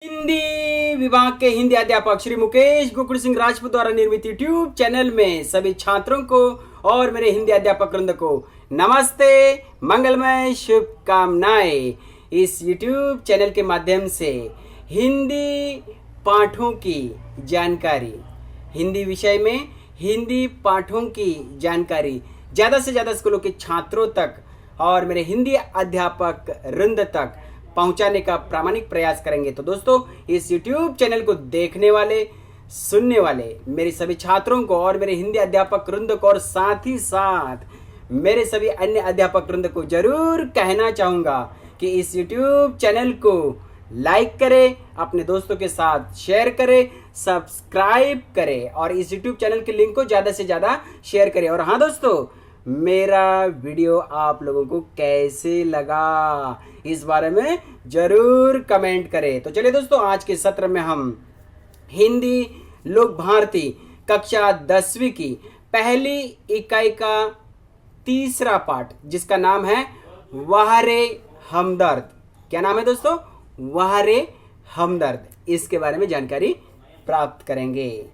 हिंदी विभाग के हिंदी अध्यापक श्री मुकेश गोकुल सिंह राजपूत द्वारा निर्मित यूट्यूब चैनल में सभी छात्रों को और मेरे हिंदी अध्यापक वृंद को नमस्ते, मंगलमय शुभकामनाएं। इस यूट्यूब चैनल के माध्यम से हिंदी पाठों की जानकारी, हिंदी विषय में हिंदी पाठों की जानकारी ज़्यादा से ज़्यादा स्कूलों के छात्रों तक और मेरे हिंदी अध्यापक वृंद तक पहुंचाने का प्रामाणिक प्रयास करेंगे। तो दोस्तों, इस YouTube चैनल को देखने वाले, सुनने वाले मेरे सभी छात्रों को और मेरे हिंदी अध्यापक वृंद को और साथ ही साथ मेरे सभी अन्य अध्यापक वृंद को जरूर कहना चाहूँगा कि इस YouTube चैनल को लाइक करें, अपने दोस्तों के साथ शेयर करें, सब्सक्राइब करें और इस YouTube चैनल के लिंक को ज़्यादा से ज़्यादा शेयर करें। और हाँ दोस्तों, मेरा वीडियो आप लोगों को कैसे लगा इस बारे में जरूर कमेंट करें। तो चलिए दोस्तों, आज के सत्र में हम हिंदी लोक भारती कक्षा 10वीं की पहली इकाई का तीसरा पाठ, जिसका नाम है वाह रे हमदर्द। क्या नाम है दोस्तों? वाह रे हमदर्द। इसके बारे में जानकारी प्राप्त करेंगे।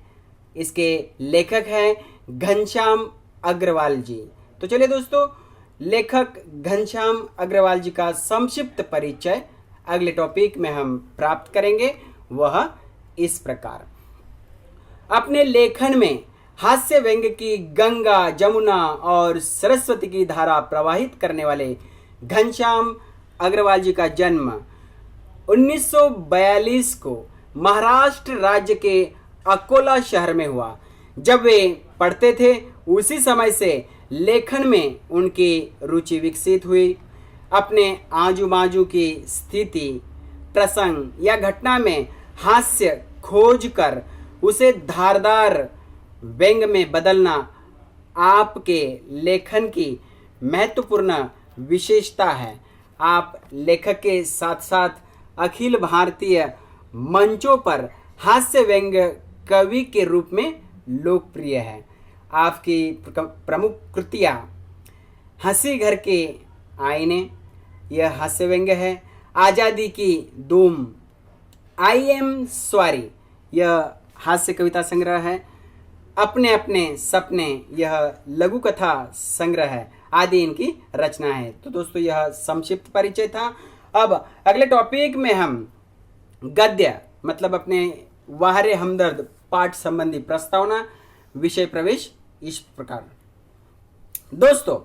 इसके लेखक हैं घनश्याम अग्रवाल जी। तो चलिए दोस्तों, लेखक घनश्याम अग्रवाल जी का संक्षिप्त परिचय अगले टॉपिक में हम प्राप्त करेंगे। वह इस प्रकार, अपने लेखन में हास्य व्यंग्य की गंगा, जमुना और सरस्वती की धारा प्रवाहित करने वाले घनश्याम अग्रवाल जी का जन्म 1942 को महाराष्ट्र राज्य के अकोला शहर में हुआ। जब वे पढ़ते थे उसी समय से लेखन में उनकी रुचि विकसित हुई। अपने आजू बाजू की स्थिति, प्रसंग या घटना में हास्य खोज कर उसे धारदार व्यंग्य में बदलना आपके लेखन की महत्वपूर्ण विशेषता है। आप लेखक के साथ साथ अखिल भारतीय मंचों पर हास्य व्यंग्य कवि के रूप में लोकप्रिय है। आपकी प्रमुख कृतियाँ हंसी घर के आईने, यह हास्य व्यंग्य है। आज़ादी की धूम, आई एम सॉरी, यह हास्य कविता संग्रह है। अपने अपने सपने, यह लघु कथा संग्रह है आदि इनकी रचना है। तो दोस्तों, यह संक्षिप्त परिचय था। अब अगले टॉपिक में हम गद्य मतलब अपने वाह रे हमदर्द पाठ संबंधी प्रस्तावना, विषय प्रवेश इस प्रकार। दोस्तों,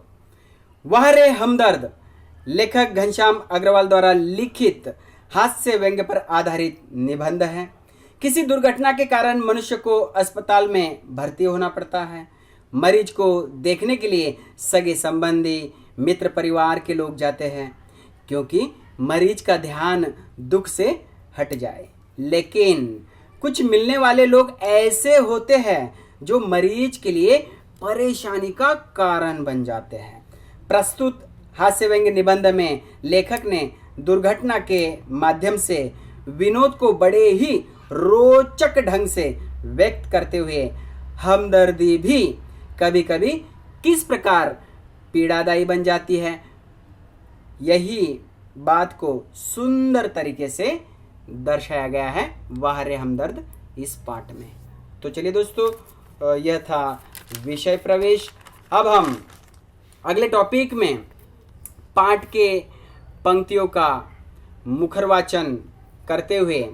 वाह रे हमदर्द लेखक घनश्याम अग्रवाल द्वारा लिखित हास्य व्यंग्य पर आधारित निबंध है। किसी दुर्घटना के कारण मनुष्य को अस्पताल में भर्ती होना पड़ता है। मरीज को देखने के लिए सगे संबंधी, मित्र, परिवार के लोग जाते हैं क्योंकि मरीज का ध्यान दुख से हट जाए। लेकिन कुछ मिलने वाले लोग ऐसे होते हैं जो मरीज के लिए परेशानी का कारण बन जाते हैं। प्रस्तुत हास्य व्यंग्य निबंध में लेखक ने दुर्घटना के माध्यम से विनोद को बड़े ही रोचक ढंग से व्यक्त करते हुए हमदर्दी भी कभी कभी किस प्रकार पीड़ादायी बन जाती है, यही बात को सुंदर तरीके से दर्शाया गया है वाह रे हमदर्द इस पाठ में। तो चलिए दोस्तों, यह था विषय प्रवेश। अब हम अगले टॉपिक में पाठ के पंक्तियों का मुखरवाचन करते हुए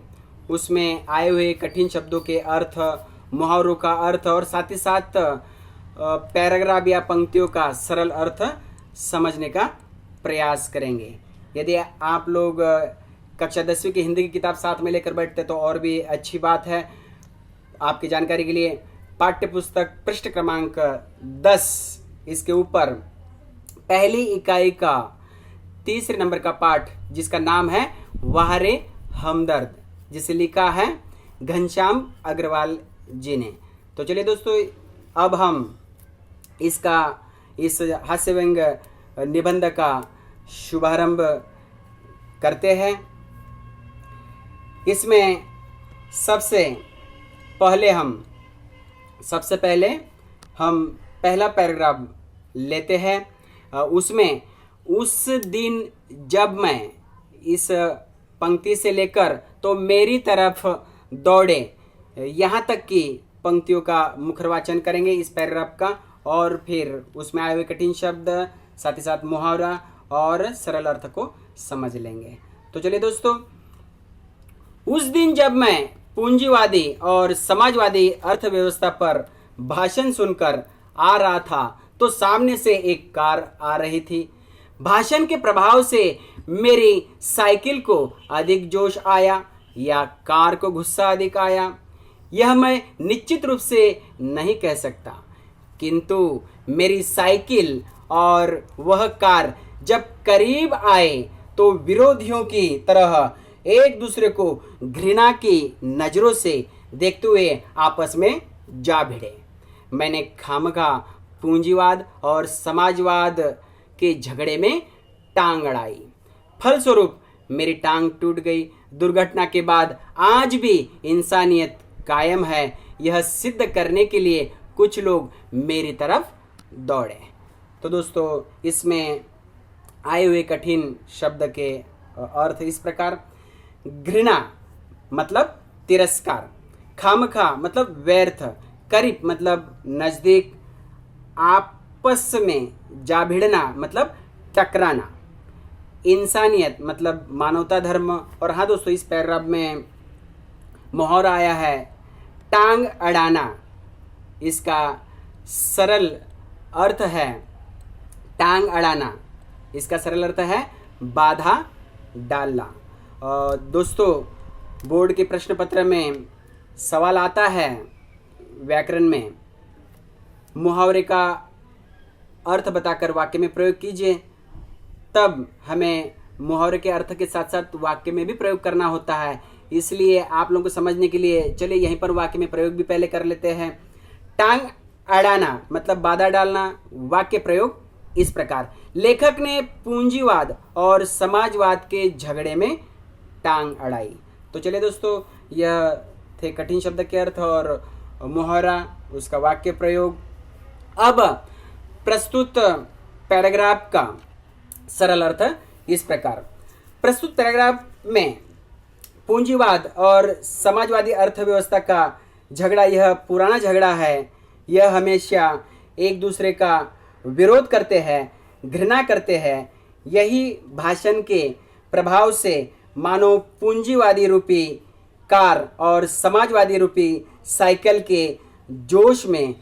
उसमें आए हुए कठिन शब्दों के अर्थ, मुहावरों का अर्थ और साथ ही साथ पैराग्राफ या पंक्तियों का सरल अर्थ समझने का प्रयास करेंगे। यदि आप लोग कक्षा 10वीं की हिंदी की किताब साथ में लेकर बैठते तो और भी अच्छी बात है। आपकी जानकारी के लिए पाठ्य पुस्तक पृष्ठ क्रमांक 10, इसके ऊपर पहली इकाई का तीसरे नंबर का पाठ, जिसका नाम है वाह रे हमदर्द, जिसे लिखा है घनश्याम अग्रवाल जी ने। तो चलिए दोस्तों, अब हम इस हास्य व्यंग्य निबंध का शुभारंभ करते हैं। इसमें सबसे पहले हम पहला पैराग्राफ लेते हैं। उसमें उस दिन जब मैं, इस पंक्ति से लेकर तो मेरी तरफ दौड़े, यहाँ तक की पंक्तियों का मुखरवाचन करेंगे इस पैराग्राफ का, और फिर उसमें आए हुए कठिन शब्द, साथ ही साथ मुहावरा और सरल अर्थ को समझ लेंगे। तो चलिए दोस्तों, उस दिन जब मैं पूंजीवादी और समाजवादी अर्थव्यवस्था पर भाषण सुनकर आ रहा था तो सामने से एक कार आ रही थी। भाषण के प्रभाव से मेरी साइकिल को अधिक जोश आया या कार को गुस्सा अधिक आया, यह मैं निश्चित रूप से नहीं कह सकता, किंतु मेरी साइकिल और वह कार जब करीब आए तो विरोधियों की तरह एक दूसरे को घृणा की नजरों से देखते हुए आपस में जा भिड़े। मैंने खामखा पूंजीवाद और समाजवाद के झगड़े में टांग अड़ाई। फलस्वरूप मेरी टांग टूट गई। दुर्घटना के बाद आज भी इंसानियत कायम है, यह सिद्ध करने के लिए कुछ लोग मेरी तरफ दौड़े। तो दोस्तों, इसमें आए हुए कठिन शब्द के अर्थ इस प्रकार: घृणा मतलब तिरस्कार, खामखा मतलब व्यर्थ, करीब मतलब नजदीक, आपस में जा भिड़ना मतलब टकराना, इंसानियत मतलब मानवता धर्म। और हाँ दोस्तों, इस पैराग्राफ में मुहावरा आया है टांग अड़ाना। इसका सरल अर्थ है टांग अड़ाना, इसका सरल अर्थ है बाधा डालना। दोस्तों, बोर्ड के प्रश्न पत्र में सवाल आता है व्याकरण में, मुहावरे का अर्थ बताकर वाक्य में प्रयोग कीजिए। तब हमें मुहावरे के अर्थ के साथ साथ वाक्य में भी प्रयोग करना होता है, इसलिए आप लोगों को समझने के लिए चलिए यहीं पर वाक्य में प्रयोग भी पहले कर लेते हैं। टांग अड़ाना मतलब बाधा डालना। वाक्य प्रयोग इस प्रकार: लेखक ने पूंजीवाद और समाजवाद के झगड़े में टांग अड़ाई। तो चलिए दोस्तों, यह थे कठिन शब्द के अर्थ और मुहावरा, उसका वाक्य प्रयोग। अब प्रस्तुत पैराग्राफ का सरल अर्थ इस प्रकार: प्रस्तुत पैराग्राफ में पूंजीवाद और समाजवादी अर्थव्यवस्था का झगड़ा यह पुराना झगड़ा है। यह हमेशा एक दूसरे का विरोध करते हैं, घृणा करते हैं। यही भाषण के प्रभाव से मानो पूंजीवादी रूपी कार और समाजवादी रूपी साइकिल के जोश में,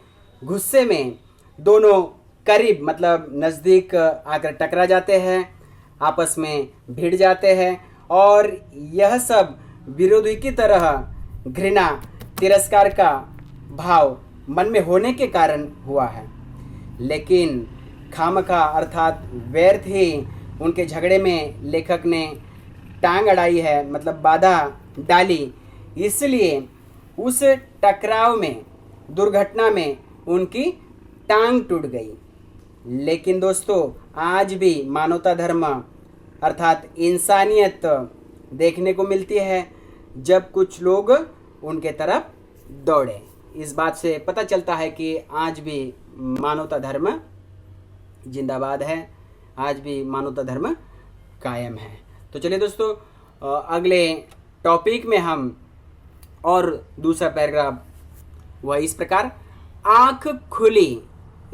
गुस्से में दोनों करीब मतलब नज़दीक आकर टकरा जाते हैं, आपस में भिड़ जाते हैं, और यह सब विरोधी की तरह घृणा, तिरस्कार का भाव मन में होने के कारण हुआ है। लेकिन खामखा अर्थात व्यर्थ ही उनके झगड़े में लेखक ने टांग अड़ाई है, मतलब बाधा डाली, इसलिए उस टकराव में, दुर्घटना में उनकी टांग टूट गई। लेकिन दोस्तों, आज भी मानवता धर्म अर्थात इंसानियत देखने को मिलती है जब कुछ लोग उनके तरफ दौड़े। इस बात से पता चलता है कि आज भी मानवता धर्म जिंदाबाद है, आज भी मानवता धर्म कायम है। तो चलिए दोस्तों, अगले टॉपिक में हम और दूसरा पैराग्राफ वह इस प्रकार: आँख खुली,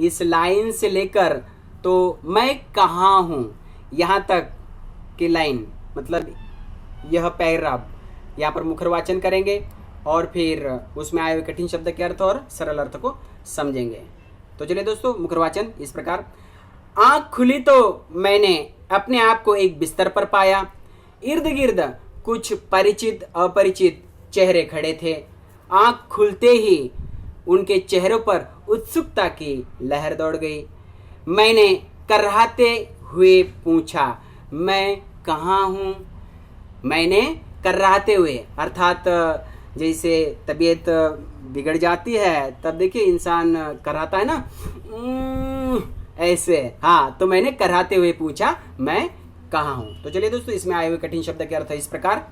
इस लाइन से लेकर तो मैं कहाँ हूँ यहाँ तक की लाइन, मतलब यह पैराग्राफ, यहाँ पर मुखरवाचन करेंगे और फिर उसमें आए हुए कठिन शब्द के अर्थ और सरल अर्थ को समझेंगे। तो चलिए दोस्तों, मुखरवाचन इस प्रकार: आँख खुली तो मैंने अपने आप को एक बिस्तर पर पाया। इर्द गिर्द कुछ परिचित अपरिचित चेहरे खड़े थे। आँख खुलते ही उनके चेहरों पर उत्सुकता की लहर दौड़ गई। मैंने कर्राते हुए पूछा, मैं कहाँ हूँ? मैंने कर्राते हुए अर्थात जैसे तबीयत बिगड़ जाती है तब देखिए इंसान कर्राता है ना, ऐसे। हाँ, तो मैंने कर्राते हुए पूछा, मैं कहाँ हूँ? तो चलिए दोस्तों, इसमें आए हुए कठिन शब्द के अर्थ इस प्रकार: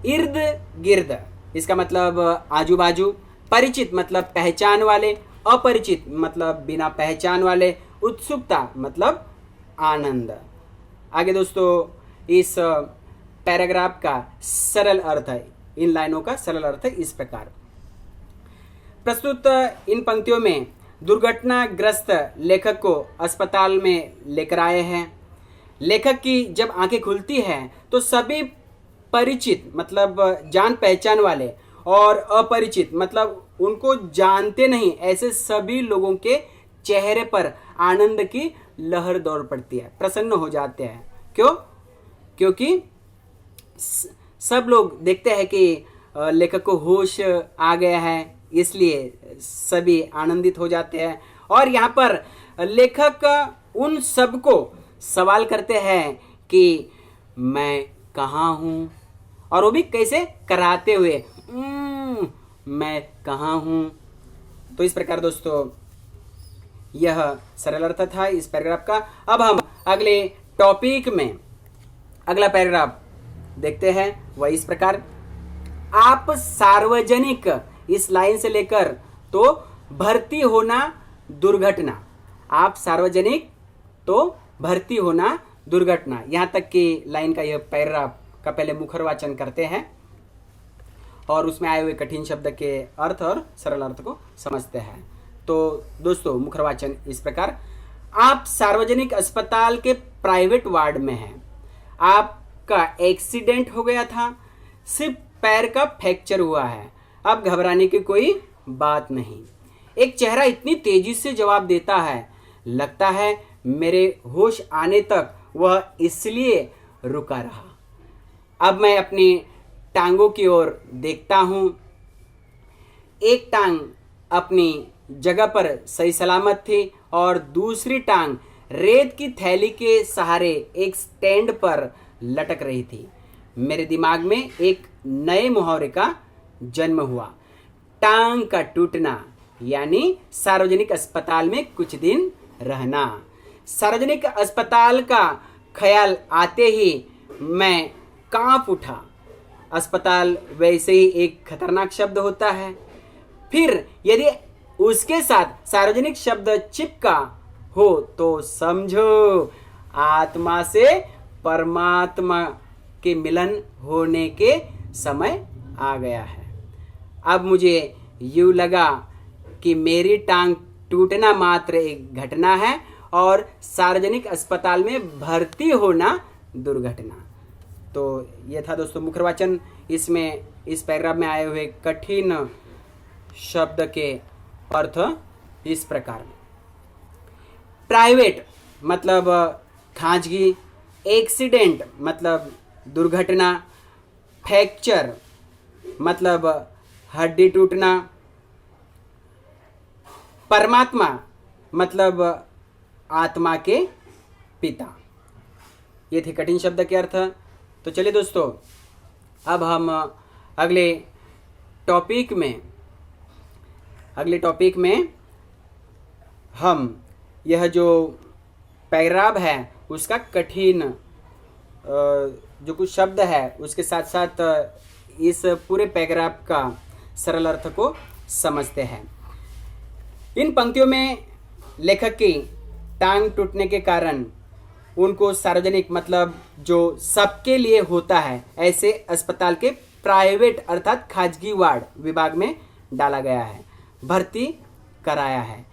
इर्द गिर्द, इसका मतलब आजू बाजू, परिचित मतलब पहचान वाले, अपरिचित मतलब बिना पहचान वाले, उत्सुकता मतलब आनंद। आगे दोस्तों, इस पैराग्राफ का सरल अर्थ है, इन लाइनों का सरल अर्थ है इस प्रकार। प्रस्तुत इन पंक्तियों में दुर्घटनाग्रस्त लेखक को अस्पताल में लेकर आए हैं। लेखक की जब आंखें खुलती हैं तो सभी परिचित मतलब जान पहचान वाले और अपरिचित मतलब उनको जानते नहीं ऐसे सभी लोगों के चेहरे पर आनंद की लहर दौड़ पड़ती है, प्रसन्न हो जाते हैं। क्यों? क्योंकि सब लोग देखते हैं कि लेखक को होश आ गया है, इसलिए सभी आनंदित हो जाते हैं। और यहाँ पर लेखक उन सब को सवाल करते हैं कि मैं कहाँ हूँ, और वो भी कैसे कराते हुए मैं कहाँ हूँ। तो इस प्रकार दोस्तों यह सरल अर्थ था इस पैराग्राफ का। अब हम अगले टॉपिक में अगला पैराग्राफ देखते हैं, वह इस प्रकार। आप सार्वजनिक, इस लाइन से लेकर तो भर्ती होना दुर्घटना, आप सार्वजनिक तो भर्ती होना दुर्घटना, यहाँ तक कि लाइन का यह पैराग्राफ का पहले मुखर वाचन करते हैं और उसमें आए हुए कठिन शब्द के अर्थ और सरल अर्थ को समझते हैं। तो दोस्तों मुखर वाचन इस प्रकार। आप सार्वजनिक अस्पताल के प्राइवेट वार्ड में हैं। आपका एक्सीडेंट हो गया था, सिर्फ पैर का फ्रैक्चर हुआ है, अब घबराने की कोई बात नहीं। एक चेहरा इतनी तेजी से जवाब देता है, लगता है मेरे होश आने तक वह इसलिए रुका रहा। अब मैं अपनी टांगों की ओर देखता हूं। एक टांग अपनी जगह पर सही सलामत थी और दूसरी टांग रेत की थैली के सहारे एक स्टैंड पर लटक रही थी। मेरे दिमाग में एक नए मुहावरे का जन्म हुआ, टांग का टूटना, यानी सार्वजनिक अस्पताल में कुछ दिन रहना। सार्वजनिक अस्पताल का ख्याल आते ही मैं कांप उठा। अस्पताल वैसे ही एक खतरनाक शब्द होता है, फिर यदि उसके साथ सार्वजनिक शब्द चिपका हो तो समझो आत्मा से परमात्मा के मिलन होने के समय आ गया है। अब मुझे यूं लगा कि मेरी टांग टूटना मात्र एक घटना है और सार्वजनिक अस्पताल में भर्ती होना दुर्घटना। तो यह था दोस्तों मुख्य वाचन। इसमें इस पैराग्राफ में आए हुए कठिन शब्द के अर्थ इस प्रकार। प्राइवेट मतलब खांजगी, एक्सीडेंट मतलब दुर्घटना, फ्रैक्चर मतलब हड्डी टूटना, परमात्मा मतलब आत्मा के पिता। ये थे कठिन शब्द के अर्थ। तो चलिए दोस्तों अब हम अगले टॉपिक में हम यह जो पैराग्राफ है उसका कठिन जो कुछ शब्द है उसके साथ साथ इस पूरे पैराग्राफ का सरल अर्थ को समझते हैं। इन पंक्तियों में लेखक की टांग टूटने के कारण उनको सार्वजनिक मतलब जो सबके लिए होता है ऐसे अस्पताल के प्राइवेट अर्थात खाजगी वार्ड विभाग में डाला गया है, भर्ती कराया है।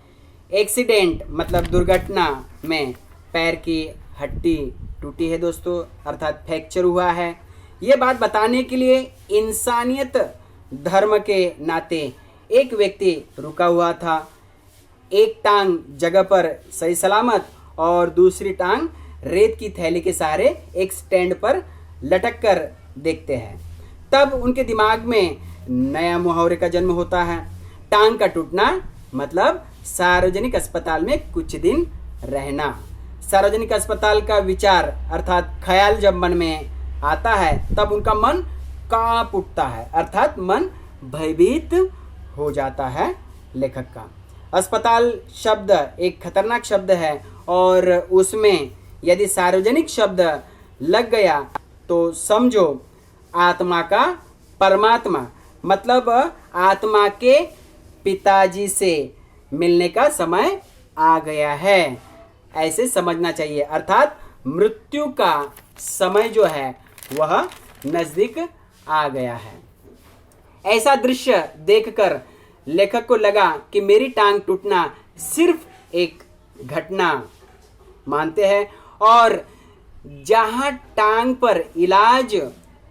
एक्सीडेंट मतलब दुर्घटना में पैर की हड्डी टूटी है दोस्तों, अर्थात फ्रैक्चर हुआ है। ये बात बताने के लिए इंसानियत धर्म के नाते एक व्यक्ति रुका हुआ था। एक टांग जगह पर सही सलामत और दूसरी टांग रेत की थैली के सहारे एक स्टैंड पर लटक कर देखते हैं। तब उनके दिमाग में नया मुहावरे का जन्म होता है। टांग का टूटना मतलब सार्वजनिक अस्पताल में कुछ दिन रहना। सार्वजनिक अस्पताल का विचार अर्थात ख्याल जब मन में आता है तब उनका मन कांप उठता है, अर्थात मन भयभीत हो जाता है लेखक का। अस्पताल शब्द एक खतरनाक शब्द है और उसमें यदि सार्वजनिक शब्द लग गया तो समझो आत्मा का परमात्मा मतलब आत्मा के पिताजी से मिलने का समय आ गया है, ऐसे समझना चाहिए। अर्थात मृत्यु का समय जो है वह नजदीक आ गया है। ऐसा दृश्य देखकर लेखक को लगा कि मेरी टांग टूटना सिर्फ एक घटना मानते हैं और जहां टांग पर इलाज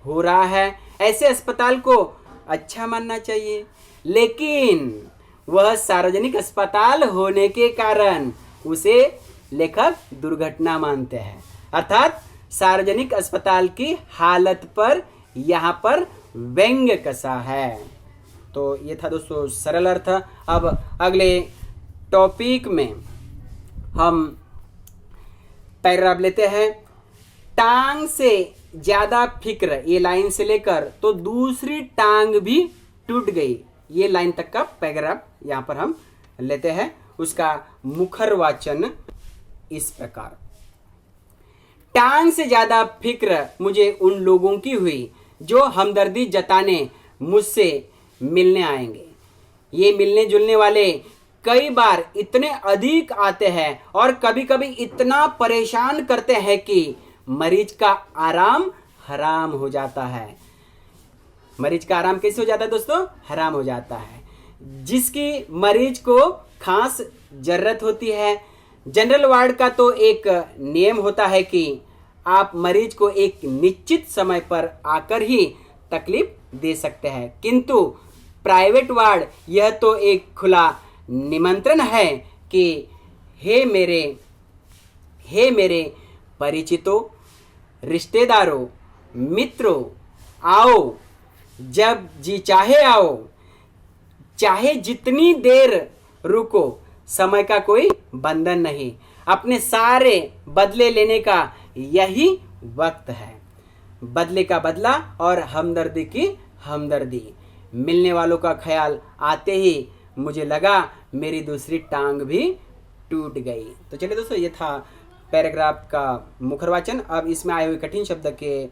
हो रहा है ऐसे अस्पताल को अच्छा मानना चाहिए, लेकिन वह सार्वजनिक अस्पताल होने के कारण उसे लेखक दुर्घटना मानते हैं। अर्थात सार्वजनिक अस्पताल की हालत पर यहाँ पर व्यंग्य कसा है। तो ये था दोस्तों सरल अर्थ। अब अगले टॉपिक में हम पैराग्राफ लेते हैं। टांग से ज्यादा फिक्र, ये लाइन से लेकर तो दूसरी टांग भी टूट गई, ये लाइन तक का पैराग्राफ यहाँ पर हम लेते हैं। उसका मुखर वाचन इस प्रकार। टांग से ज्यादा फिक्र मुझे उन लोगों की हुई जो हमदर्दी जताने मुझसे मिलने आएंगे। ये मिलने जुलने वाले कई बार इतने अधिक आते हैं और कभी कभी इतना परेशान करते हैं कि मरीज का आराम हराम हो जाता है। मरीज का आराम कैसे हो जाता है दोस्तों? हराम हो जाता है। जिसकी मरीज को खास जरूरत होती है। जनरल वार्ड का तो एक नियम होता है कि आप मरीज को एक निश्चित समय पर आकर ही तकलीफ दे सकते हैं, किंतु प्राइवेट वार्ड यह तो एक खुला निमंत्रण है कि हे मेरे परिचितों, रिश्तेदारों, मित्रों, आओ, जब जी चाहे आओ, चाहे जितनी देर रुको, समय का कोई बंधन नहीं। अपने सारे बदले लेने का यही वक्त है। बदले का बदला और हमदर्दी की हमदर्दी। मिलने वालों का ख्याल आते ही मुझे लगा मेरी दूसरी टांग भी टूट गई। तो चलिए दोस्तों, ये था पैराग्राफ का मुखरवाचन। अब इसमें आए हुए कठिन शब्द के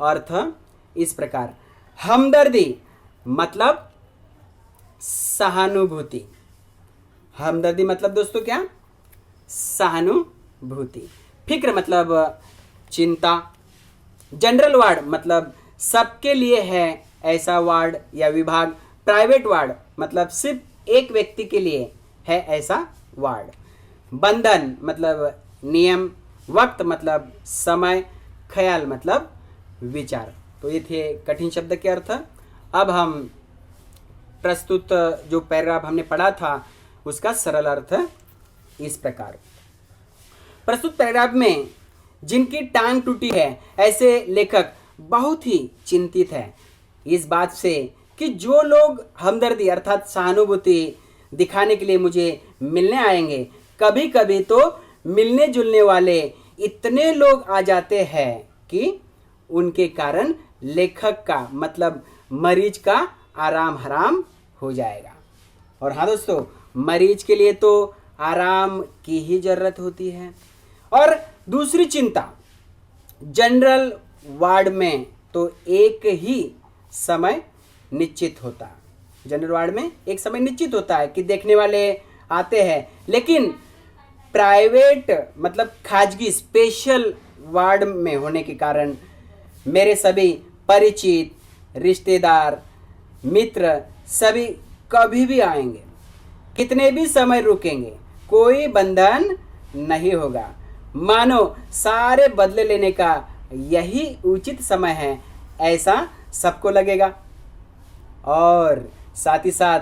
अर्थ इस प्रकार। हमदर्दी मतलब सहानुभूति। हमदर्दी मतलब दोस्तों क्या? सहानुभूति। फिक्र मतलब चिंता। जनरल वार्ड मतलब सबके लिए है ऐसा वार्ड या विभाग। प्राइवेट वार्ड मतलब सिर्फ एक व्यक्ति के लिए है ऐसा वार्ड। बंधन मतलब नियम। वक्त मतलब समय। ख्याल मतलब विचार। तो ये थे कठिन शब्द के अर्थ। अब हम प्रस्तुत जो पैराग्राफ हमने पढ़ा था उसका सरल अर्थ इस प्रकार। प्रस्तुत पैराग्राफ में जिनकी टांग टूटी है ऐसे लेखक बहुत ही चिंतित है इस बात से कि जो लोग हमदर्दी अर्थात सहानुभूति दिखाने के लिए मुझे मिलने आएंगे, कभी कभी तो मिलने जुलने वाले इतने लोग आ जाते हैं कि उनके कारण लेखक का मतलब मरीज का आराम हराम हो जाएगा। और हाँ दोस्तों, मरीज के लिए तो आराम की ही जरूरत होती है। और दूसरी चिंता, जनरल वार्ड में तो एक ही समय निश्चित होता है। जनरल वार्ड में एक समय निश्चित होता है कि देखने वाले आते हैं, लेकिन प्राइवेट मतलब खाजगी स्पेशल वार्ड में होने के कारण मेरे सभी परिचित, रिश्तेदार, मित्र सभी कभी भी आएंगे, कितने भी समय रुकेंगे, कोई बंधन नहीं होगा। मानो सारे बदले लेने का यही उचित समय है ऐसा सबको लगेगा और साथ ही साथ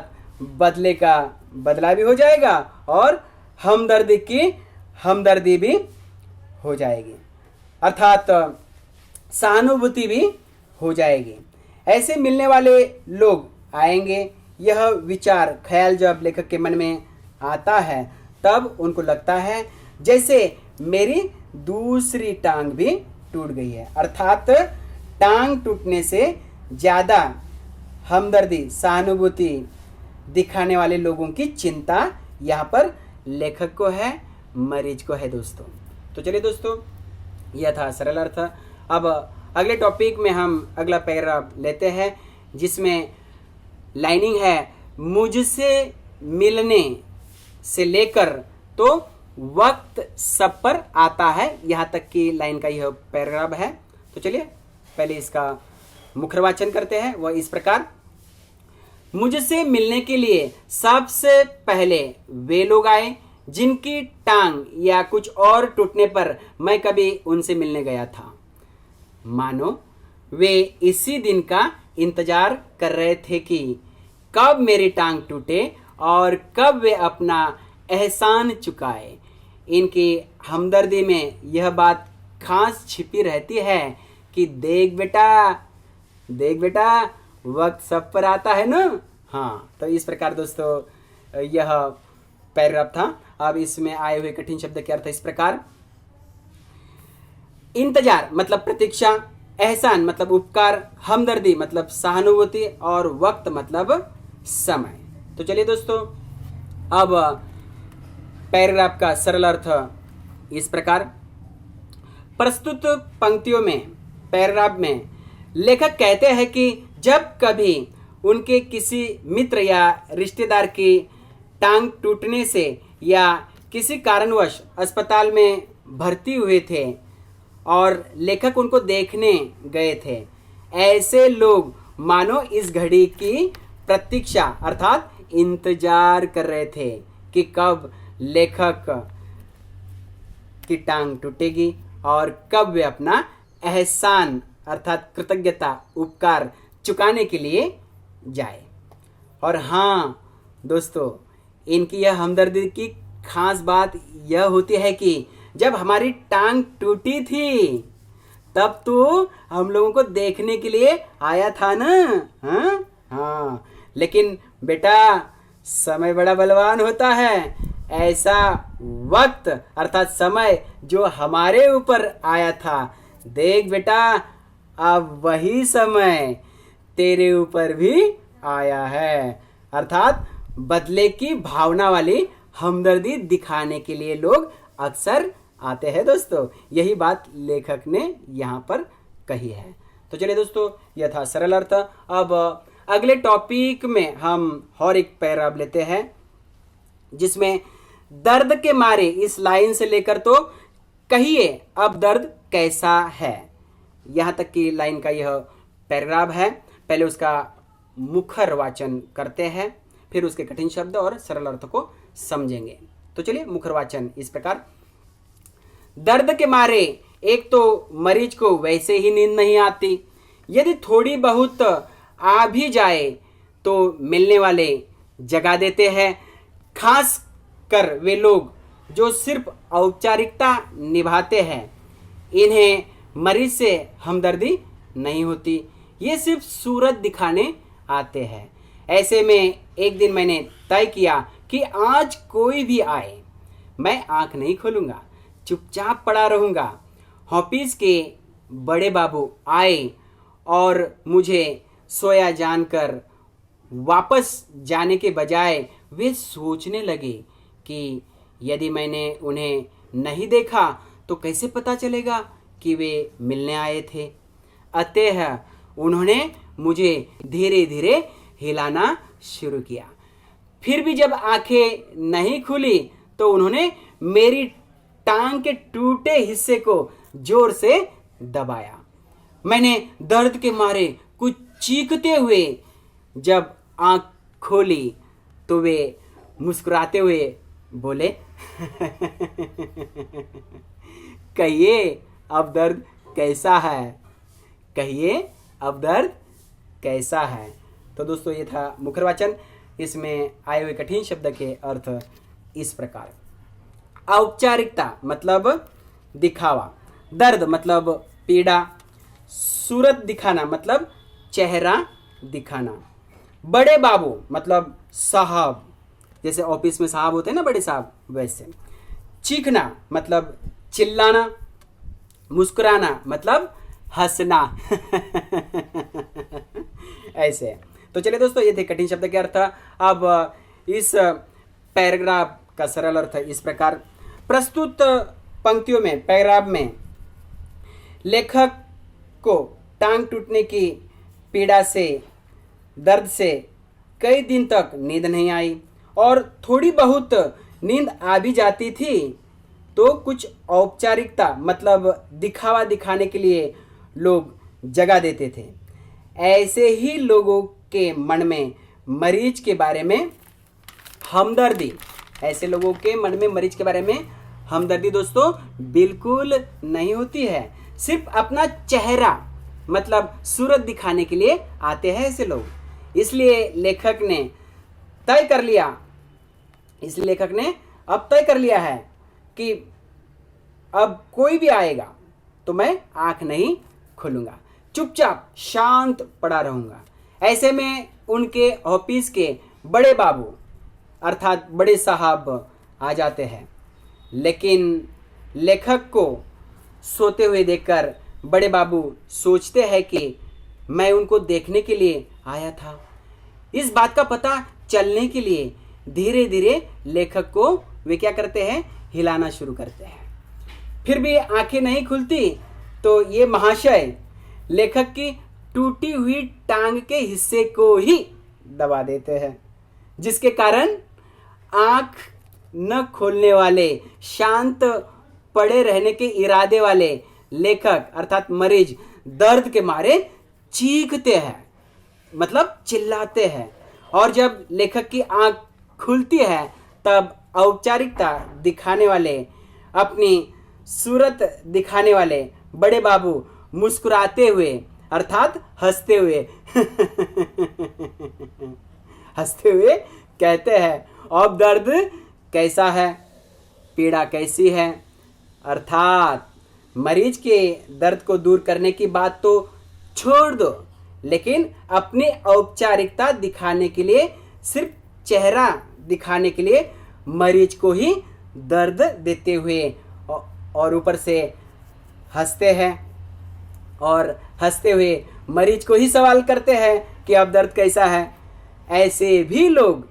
बदले का बदला भी हो जाएगा और हमदर्दी की हमदर्दी भी हो जाएगी, अर्थात सहानुभूति भी हो जाएगी। ऐसे मिलने वाले लोग आएंगे। यह विचार ख्याल जब लेखक के मन में आता है तब उनको लगता है जैसे मेरी दूसरी टांग भी टूट गई है, अर्थात टांग टूटने से ज़्यादा हमदर्दी सहानुभूति दिखाने वाले लोगों की चिंता यहाँ पर लेखक को है, मरीज को है दोस्तों। तो चलिए दोस्तों, यह था सरल अर्थ। अब अगले टॉपिक में हम अगला पैराग्राफ लेते हैं जिसमें लाइनिंग है, मुझसे मिलने से लेकर तो वक्त सब पर आता है। यहाँ तक की लाइन का यह पैराग्राफ है। तो चलिए पहले इसका मुखरवाचन करते हैं वह इस प्रकार। मुझसे मिलने के लिए सबसे पहले वे लोग आए जिनकी टांग या कुछ और टूटने पर मैं कभी उनसे मिलने गया था। मानो वे इसी दिन का इंतजार कर रहे थे कि कब मेरी टांग टूटे और कब वे अपना एहसान चुकाए। इनकी हमदर्दी में यह बात खास छिपी रहती है कि देख बेटा वक्त सब पर आता है ना। हाँ, तो इस प्रकार दोस्तों यह पैराग्राफ था। अब इसमें आए हुए कठिन शब्द के अर्थ इस प्रकार। इंतजार मतलब प्रतीक्षा, एहसान मतलब उपकार, हमदर्दी मतलब सहानुभूति और वक्त मतलब समय। तो चलिए दोस्तों, अब पैराग्राफ का सरल अर्थ इस प्रकार। प्रस्तुत पंक्तियों में पैराग्राफ में लेखक कहते हैं कि जब कभी उनके किसी मित्र या रिश्तेदार की टांग टूटने से या किसी कारणवश अस्पताल में भर्ती हुए थे और लेखक उनको देखने गए थे, ऐसे लोग मानो इस घड़ी की प्रतीक्षा अर्थात इंतजार कर रहे थे कि कब लेखक की टांग टूटेगी और कब वे अपना एहसान अर्थात कृतज्ञता उपकार चुकाने के लिए जाए। और हाँ दोस्तों, इनकी यह हमदर्दी की खास बात यह होती है कि जब हमारी टांग टूटी थी तब तो हम लोगों को देखने के लिए आया था ना। हाँ, लेकिन बेटा समय बड़ा बलवान होता है। ऐसा वक्त अर्थात समय जो हमारे ऊपर आया था, देख बेटा अब वही समय तेरे ऊपर भी आया है। अर्थात बदले की भावना वाली हमदर्दी दिखाने के लिए लोग अक्सर आते हैं दोस्तों। यही बात लेखक ने यहाँ पर कही है। तो चलिए दोस्तों, यह था सरल अर्थ। अब अगले टॉपिक में हम और एक पैराग्राफ लेते हैं जिसमें दर्द के मारे इस लाइन से लेकर तो कहिए अब दर्द कैसा है, यहाँ तक की लाइन का यह पैराग्राफ है। पहले उसका मुखर वाचन करते हैं, फिर उसके कठिन शब्द और सरल अर्थ को समझेंगे। तो चलिए मुखर वाचन इस प्रकार। दर्द के मारे एक तो मरीज को वैसे ही नींद नहीं आती, यदि थोड़ी बहुत आ भी जाए तो मिलने वाले जगा देते हैं। खास कर वे लोग जो सिर्फ औपचारिकता निभाते हैं, इन्हें मरीज से हमदर्दी नहीं होती, ये सिर्फ सूरत दिखाने आते हैं। ऐसे में एक दिन मैंने तय किया कि आज कोई भी आए मैं आंख नहीं खोलूंगा, चुपचाप पड़ा रहूंगा। ऑफिस के बड़े बाबू आए और मुझे सोया जानकर वापस जाने के बजाय वे सोचने लगे कि यदि मैंने उन्हें नहीं देखा तो कैसे पता चलेगा कि वे मिलने आए थे। अतः उन्होंने मुझे धीरे धीरे हिलाना शुरू किया। फिर भी जब आंखें नहीं खुली तो उन्होंने मेरी टांग के टूटे हिस्से को जोर से दबाया। मैंने दर्द के मारे कुछ चीखते हुए जब आंख खोली तो वे मुस्कुराते हुए बोले कहिए अब दर्द कैसा है, कहिए अब दर्द कैसा है। तो दोस्तों ये था मुखर वाचन। इसमें आए हुए कठिन शब्द के अर्थ इस प्रकार। औपचारिकता मतलब दिखावा, दर्द मतलब पीड़ा, सूरत दिखाना मतलब चेहरा दिखाना, बड़े बाबू मतलब साहब, जैसे ऑफिस में साहब होते हैं ना बड़े साहब वैसे, चीखना मतलब चिल्लाना, मुस्कुराना मतलब हंसना ऐसे। तो चलिए दोस्तों, ये थे कठिन शब्द के अर्थ। अब इस पैराग्राफ का सरल अर्थ इस प्रकार। प्रस्तुत पंक्तियों में पैराग्राफ में लेखक को टांग टूटने की पीड़ा से, दर्द से कई दिन तक नींद नहीं आई और थोड़ी बहुत नींद आ भी जाती थी तो कुछ औपचारिकता मतलब दिखावा दिखाने के लिए लोग जगा देते थे। ऐसे ही लोगों के मन में मरीज के बारे में हमदर्दी, ऐसे लोगों के मन में मरीज के बारे में हमदर्दी दोस्तों बिल्कुल नहीं होती है। सिर्फ अपना चेहरा मतलब सूरत दिखाने के लिए आते हैं ऐसे लोग। इसलिए लेखक ने अब तय कर लिया है कि अब कोई भी आएगा तो मैं आंख नहीं खोलूंगा, चुपचाप शांत पड़ा रहूंगा। ऐसे में उनके ऑफिस के बड़े बाबू अर्थात बड़े साहब आ जाते हैं, लेकिन लेखक को सोते हुए देखकर बड़े बाबू सोचते हैं कि मैं उनको देखने के लिए आया था। इस बात का पता चलने के लिए धीरे धीरे लेखक को वे क्या करते हैं, हिलाना शुरू करते हैं। फिर भी आंखें नहीं खुलती तो ये महाशय लेखक की टूटी हुई टांग के हिस्से को ही दबा देते हैं, जिसके कारण आंख न खोलने वाले, शांत पड़े रहने के इरादे वाले लेखक अर्थात मरीज दर्द के मारे चीखते हैं, मतलब चिल्लाते हैं। और जब लेखक की आंख खुलती है तब औपचारिकता दिखाने वाले, अपनी सूरत दिखाने वाले बड़े बाबू मुस्कुराते हुए अर्थात हंसते हुए कहते हैं, अब दर्द कैसा है, पीड़ा कैसी है। अर्थात मरीज के दर्द को दूर करने की बात तो छोड़ दो, लेकिन अपनी औपचारिकता दिखाने के लिए, सिर्फ चेहरा दिखाने के लिए मरीज को ही दर्द देते हुए और ऊपर से हंसते हैं, और हंसते हुए मरीज को ही सवाल करते हैं कि अब दर्द कैसा है। ऐसे भी लोग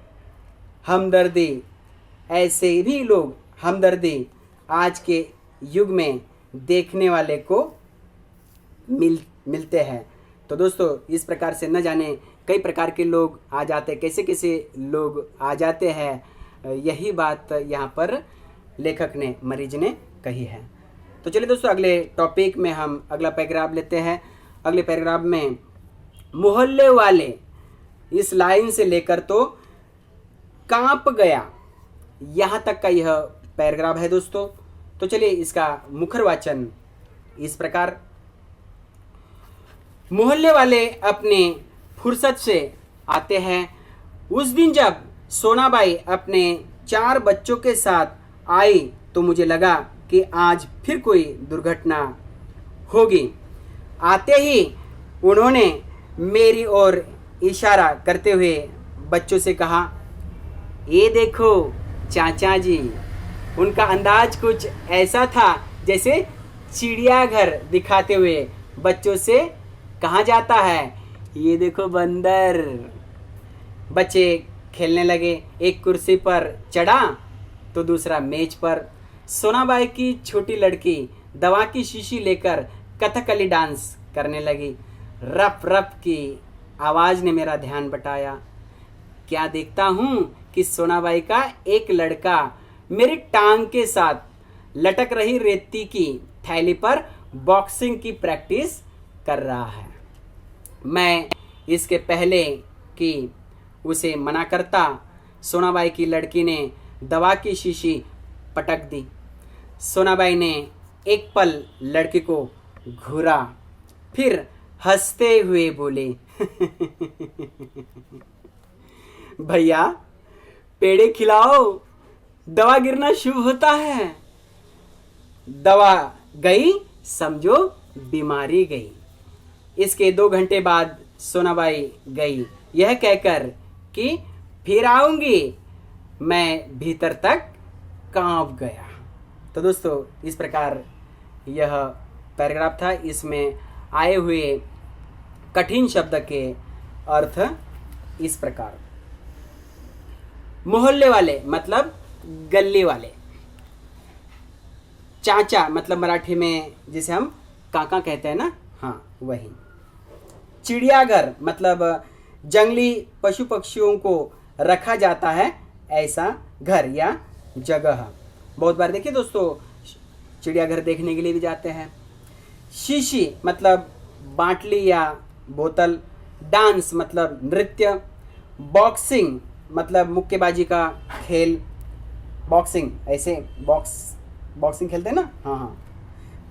हमदर्दी आज के युग में देखने वाले को मिलते हैं। तो दोस्तों इस प्रकार से न जाने कई प्रकार के लोग आ जाते, कैसे कैसे लोग आ जाते हैं, यही बात यहाँ पर लेखक ने, मरीज ने कही है। तो चलिए दोस्तों अगले टॉपिक में हम अगला पैराग्राफ लेते हैं। अगले पैराग्राफ में मोहल्ले वाले, इस लाइन से लेकर तो कांप गया, यहाँ तक का यह पैराग्राफ है दोस्तों। तो चलिए इसका मुखर वाचन इस प्रकार, मोहल्ले वाले अपने फुर्सत से आते हैं। उस दिन जब सोनाबाई अपने 4 बच्चों के साथ आई तो मुझे लगा कि आज फिर कोई दुर्घटना होगी। आते ही उन्होंने मेरी ओर इशारा करते हुए बच्चों से कहा, ये देखो चाचा जी। उनका अंदाज कुछ ऐसा था जैसे चिड़ियाघर दिखाते हुए बच्चों से कहा जाता है, ये देखो बंदर। बच्चे खेलने लगे, एक कुर्सी पर चढ़ा तो दूसरा मेज पर। सोनाबाई की छोटी लड़की दवा की शीशी लेकर कथकली डांस करने लगी। रफ रफ की आवाज़ ने मेरा ध्यान बटाया। क्या देखता हूँ कि सोनाबाई का एक लड़का मेरी टांग के साथ लटक रही रेती की थैली पर बॉक्सिंग की प्रैक्टिस कर रहा है। मैं इसके पहले कि उसे मना करता, सोनाबाई की लड़की ने दवा की शीशी पटक दी। सोनाबाई ने एक पल लड़की को घूरा, फिर हंसते हुए बोले, भैया पेड़े खिलाओ, दवा गिरना शुभ होता है। दवा गई समझो बीमारी गई। इसके 2 घंटे बाद सोनाबाई गई, यह कहकर कि फिर आऊंगी। मैं भीतर तक कांप गया। तो दोस्तों इस प्रकार यह पैराग्राफ था। इसमें आए हुए कठिन शब्द के अर्थ इस प्रकार, मोहल्ले वाले मतलब गली वाले, चाचा मतलब मराठी में जिसे हम काका कहते हैं ना, हाँ वही। चिड़ियाघर मतलब जंगली पशु पक्षियों को रखा जाता है ऐसा घर या जगह। बहुत बार देखिए दोस्तों चिड़ियाघर देखने के लिए भी जाते हैं। शीशी मतलब बाटली या बोतल, डांस मतलब नृत्य, बॉक्सिंग मतलब मुक्केबाजी का खेल, बॉक्सिंग ऐसे बॉक्सिंग खेलते हैं ना, हाँ हाँ।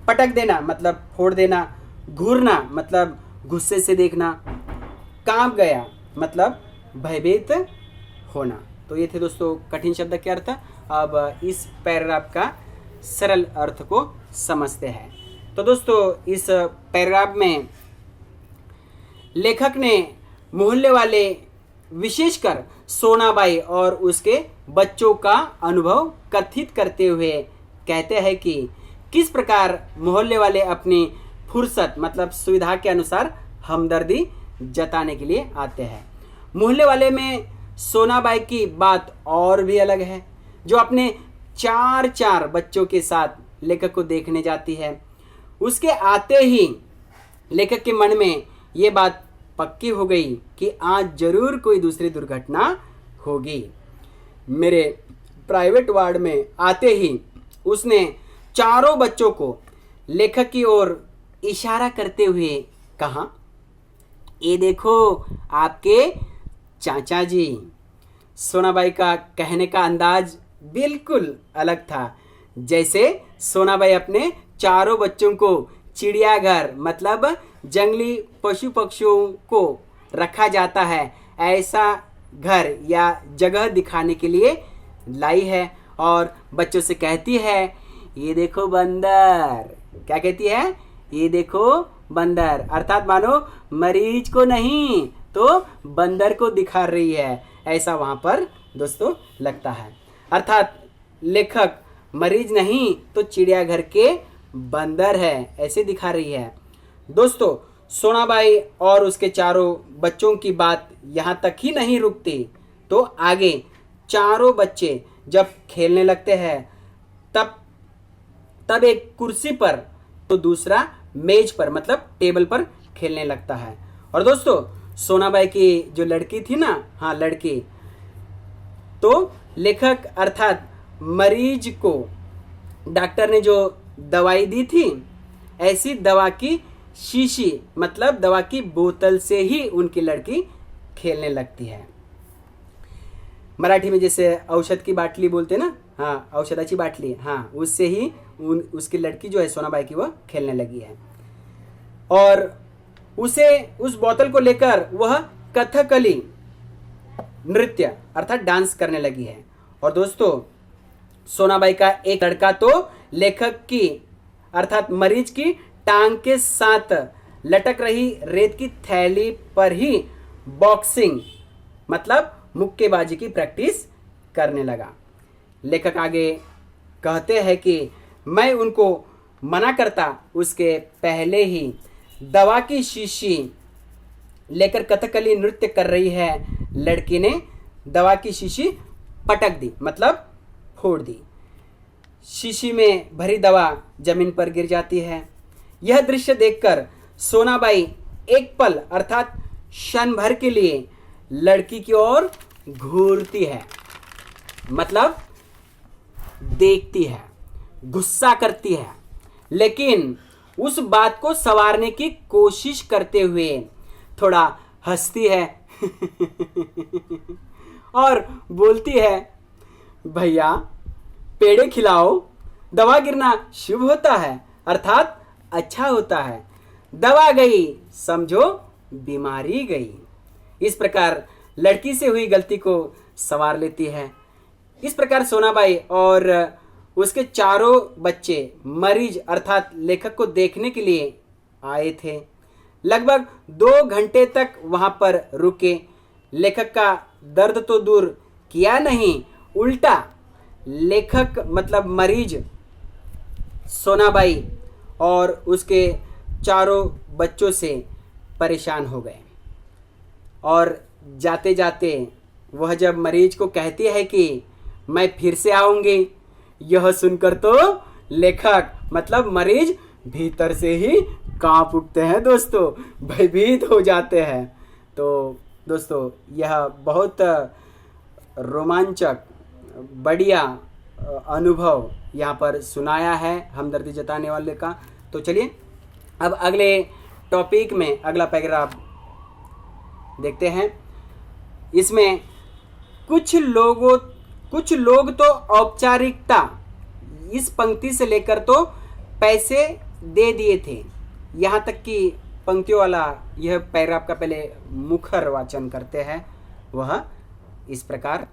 पटक देना मतलब फोड़ देना, घूरना मतलब गुस्से से देखना, कांप गया मतलब भयभीत होना। तो ये थे दोस्तों कठिन शब्द के अर्थ। अब इस पैराग्राफ का सरल अर्थ को समझते हैं। तो दोस्तों इस पैराग्राफ में लेखक ने मोहल्ले वाले विशेषकर सोनाबाई और उसके बच्चों का अनुभव कथित करते हुए कहते हैं कि किस प्रकार मोहल्ले वाले अपनी फुर्सत मतलब सुविधा के अनुसार हमदर्दी जताने के लिए आते हैं। मोहल्ले वाले में सोनाबाई की बात और भी अलग है, जो अपने चार बच्चों के साथ लेखक को देखने जाती है। उसके आते ही लेखक के मन में ये बात पक्की हो गई कि आज जरूर कोई दूसरी दुर्घटना होगी। मेरे प्राइवेट वार्ड में आते ही उसने चारों बच्चों को लेखक की ओर इशारा करते हुए कहा, ये देखो आपके चाचा जी। सोनाबाई का कहने का अंदाज बिल्कुल अलग था, जैसे सोनाबाई अपने चारों बच्चों को चिड़ियाघर मतलब जंगली पशु पक्षियों को रखा जाता है ऐसा घर या जगह दिखाने के लिए लाई है, और बच्चों से कहती है, ये देखो बंदर। क्या कहती है? ये देखो बंदर, अर्थात मानो मरीज को नहीं तो बंदर को दिखा रही है, ऐसा वहां पर दोस्तों लगता है। अर्थात लेखक मरीज नहीं तो चिड़ियाघर के बंदर है ऐसे दिखा रही है। दोस्तों सोनाबाई और उसके चारों बच्चों की बात यहाँ तक ही नहीं रुकती, तो आगे चारों बच्चे जब खेलने लगते हैं तब एक कुर्सी पर तो दूसरा मेज पर मतलब टेबल पर खेलने लगता है। और दोस्तों सोनाबाई की जो लड़की थी ना, हाँ लड़की, तो लेखक अर्थात मरीज को डॉक्टर ने जो दवाई दी थी, ऐसी दवा की शीशी मतलब दवा की बोतल से ही उनकी लड़की खेलने लगती है। मराठी में जैसे औषध की बाटली बोलते ना, हाँ औषधाची बाटली, हाँ उससे ही उसकी लड़की जो है सोनाबाई की वो खेलने लगी है। और उसे उस बोतल को लेकर वह कथकली नृत्य अर्थात डांस करने लगी है। और दोस्तों सोनाबाई का एक लड़का तो लेखक की अर्थात मरीज की टांग के साथ लटक रही रेत की थैली पर ही बॉक्सिंग मतलब मुक्केबाजी की प्रैक्टिस करने लगा। लेखक आगे कहते हैं कि मैं उनको मना करता उसके पहले ही दवा की शीशी लेकर कथकली नृत्य कर रही है लड़की ने दवा की शीशी पटक दी मतलब फोड़ दी। शीशी में भरी दवा जमीन पर गिर जाती है। यह दृश्य देखकर सोनाबाई एक पल अर्थात क्षण भर के लिए लड़की की ओर घूरती है मतलब देखती है, गुस्सा करती है, लेकिन उस बात को संवारने की कोशिश करते हुए थोड़ा हंसती है और बोलती है, भैया पेड़े खिलाओ, दवा गिरना शुभ होता है अर्थात अच्छा होता है, दवा गई समझो बीमारी गई। इस प्रकार लड़की से हुई गलती को संवार लेती है। इस प्रकार सोनाबाई और उसके चारों बच्चे मरीज अर्थात लेखक को देखने के लिए आए थे। लगभग 2 घंटे तक वहां पर रुके। लेखक का दर्द तो दूर किया नहीं, उल्टा लेखक मतलब मरीज सोनाबाई और उसके चारों बच्चों से परेशान हो गए। और जाते जाते वह जब मरीज को कहती है कि मैं फिर से आऊंगी, यह सुनकर तो लेखक मतलब मरीज भीतर से ही कांप उठते हैं दोस्तों, भयभीत हो जाते हैं। तो दोस्तों यह बहुत रोमांचक बढ़िया अनुभव यहाँ पर सुनाया है हमदर्दी जताने वाले का। तो चलिए अब अगले टॉपिक में अगला पैराग्राफ देखते हैं। इसमें कुछ लोग तो औपचारिकता इस पंक्ति से लेकर तो पैसे दे दिए थे। यहाँ तक कि पंक्तियों वाला यह पैराग्राफ का पहले मुखर वाचन करते हैं, वह इस प्रकार।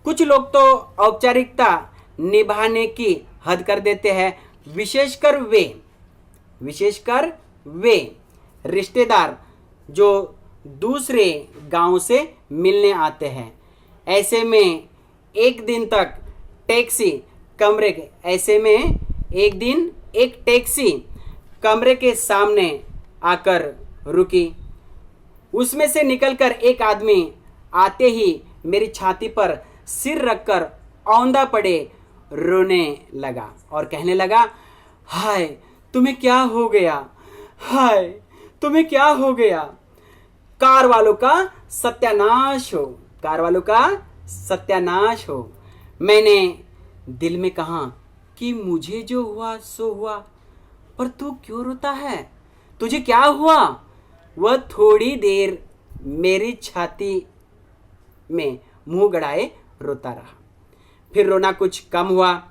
कुछ लोग तो औपचारिकता निभाने की हद कर देते हैं, विशेषकर वे रिश्तेदार जो दूसरे गांव से मिलने आते हैं। ऐसे में एक दिन एक टैक्सी कमरे के सामने आकर रुकी। उसमें से निकलकर एक आदमी आते ही मेरी छाती पर सिर रखकर औंधा पड़े रोने लगा और कहने लगा, हाय तुम्हें क्या हो गया, हाय तुम्हें क्या हो गया, कार वालों का सत्यानाश हो, कार वालों का सत्यानाश हो। मैंने दिल में कहा कि मुझे जो हुआ सो हुआ, पर तू क्यों रोता है, तुझे क्या हुआ? वह थोड़ी देर मेरी छाती में मुंह गड़ाए रोता रहा। फिर रोना कुछ कम हुआ।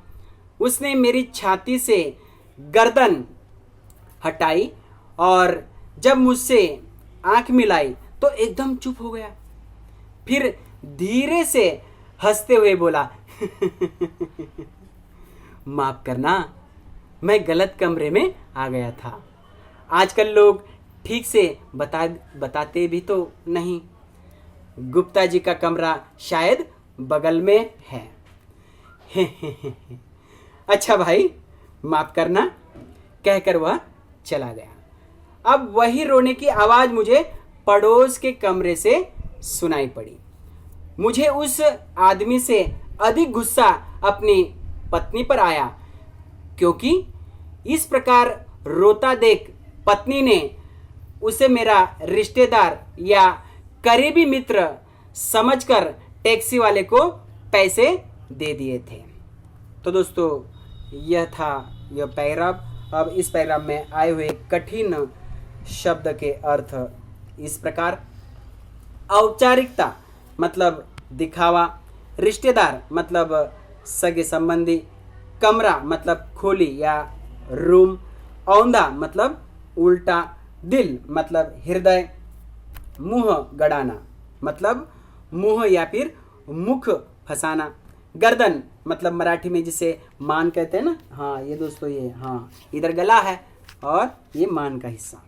उसने मेरी छाती से गर्दन हटाई और जब मुझसे आंख मिलाई तो एकदम चुप हो गया। फिर धीरे से हंसते हुए बोला, माफ करना, मैं गलत कमरे में आ गया था। आजकल लोग ठीक से बताते भी तो नहीं। गुप्ता जी का कमरा शायद बगल में है। अच्छा भाई, माफ करना, कहकर वह चला गया। अब वही रोने की आवाज मुझे पड़ोस के कमरे से सुनाई पड़ी। मुझे उस आदमी से अधिक गुस्सा अपनी पत्नी पर आया, क्योंकि इस प्रकार रोता देख पत्नी ने उसे मेरा रिश्तेदार या करीबी मित्र समझकर टैक्सी वाले को पैसे दे दिए थे। तो दोस्तों, यह था यह पैराग्राफ। अब इस पैराग्राफ में आए हुए कठिन शब्द के अर्थ इस प्रकार। औपचारिकता मतलब दिखावा, रिश्तेदार मतलब सगे संबंधी, कमरा मतलब खोली या रूम, औंधा मतलब उल्टा, दिल मतलब हृदय, मुंह गड़ाना मतलब मुंह या फिर मुख फंसाना, गर्दन मतलब मराठी में जिसे मान कहते हैं ना, हाँ ये दोस्तों ये, हाँ इधर गला है और ये मान का हिस्सा,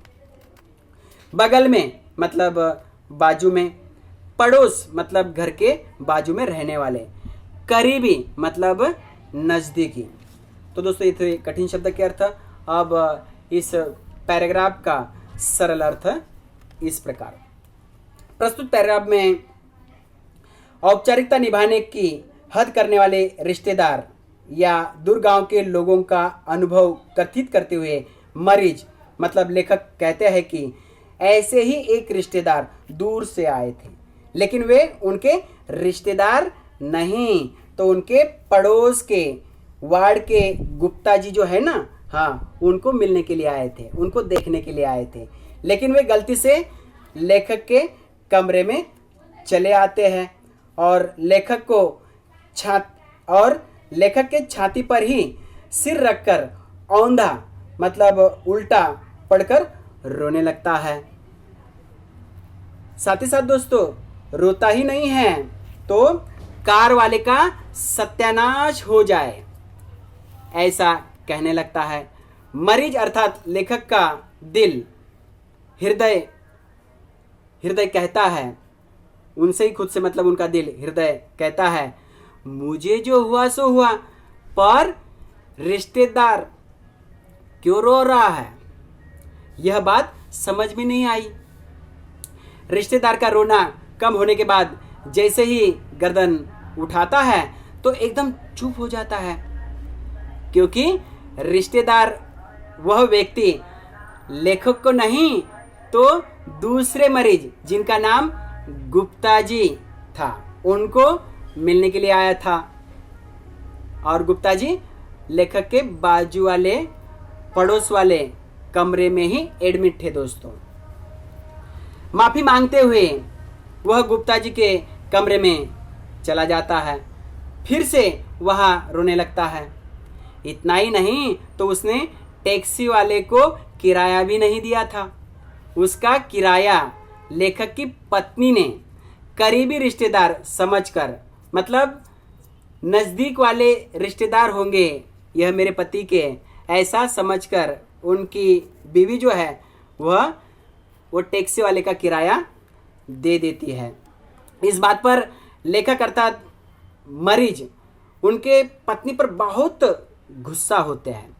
बगल में मतलब बाजू में, पड़ोस मतलब घर के बाजू में रहने वाले, करीबी मतलब नज़दीकी। तो दोस्तों, ये थे कठिन शब्द के अर्थ। अब इस पैराग्राफ का सरल अर्थ इस प्रकार। प्रस्तुत पैराग्राफ में औपचारिकता निभाने की हद करने वाले रिश्तेदार या दूर गांव के लोगों का अनुभव कथित करते हुए मरीज मतलब लेखक कहते हैं कि ऐसे ही एक रिश्तेदार दूर से आए थे, लेकिन वे उनके रिश्तेदार नहीं तो उनके पड़ोस के वार्ड के गुप्ता जी जो है ना, हाँ उनको मिलने के लिए आए थे, उनको देखने के लिए आए थे, लेकिन वे गलती से लेखक के कमरे में चले आते हैं और लेखक के छाती पर ही सिर रखकर औंधा मतलब उल्टा पड़कर रोने लगता है। साथ ही साथ दोस्तों, रोता ही नहीं है तो कार वाले का सत्यानाश हो जाए, ऐसा कहने लगता है। मरीज अर्थात लेखक का दिल, हृदय कहता है, उनसे ही खुद से मतलब उनका दिल हृदय कहता है, मुझे जो हुआ सो हुआ, पर रिश्तेदार क्यों रो रहा है? यह बात समझ में नहीं आई। रिश्तेदार का रोना कम होने के बाद जैसे ही गर्दन उठाता है तो एकदम चुप हो जाता है, क्योंकि रिश्तेदार वह व्यक्ति लेखक को नहीं तो दूसरे मरीज जिनका नाम गुप्ता जी था उनको मिलने के लिए आया था, और गुप्ता जी लेखक के बाजू वाले पड़ोस वाले कमरे में ही एडमिट थे। दोस्तों, माफी मांगते हुए वह गुप्ता जी के कमरे में चला जाता है। फिर से वह रोने लगता है। इतना ही नहीं तो उसने टैक्सी वाले को किराया भी नहीं दिया था। उसका किराया लेखक की पत्नी ने करीबी रिश्तेदार समझकर, मतलब नज़दीक वाले रिश्तेदार होंगे यह मेरे पति के, ऐसा समझकर उनकी बीवी जो है वो टैक्सी वाले का किराया दे देती है। इस बात पर लेखक अर्थात मरीज उनके पत्नी पर बहुत गुस्सा होते हैं।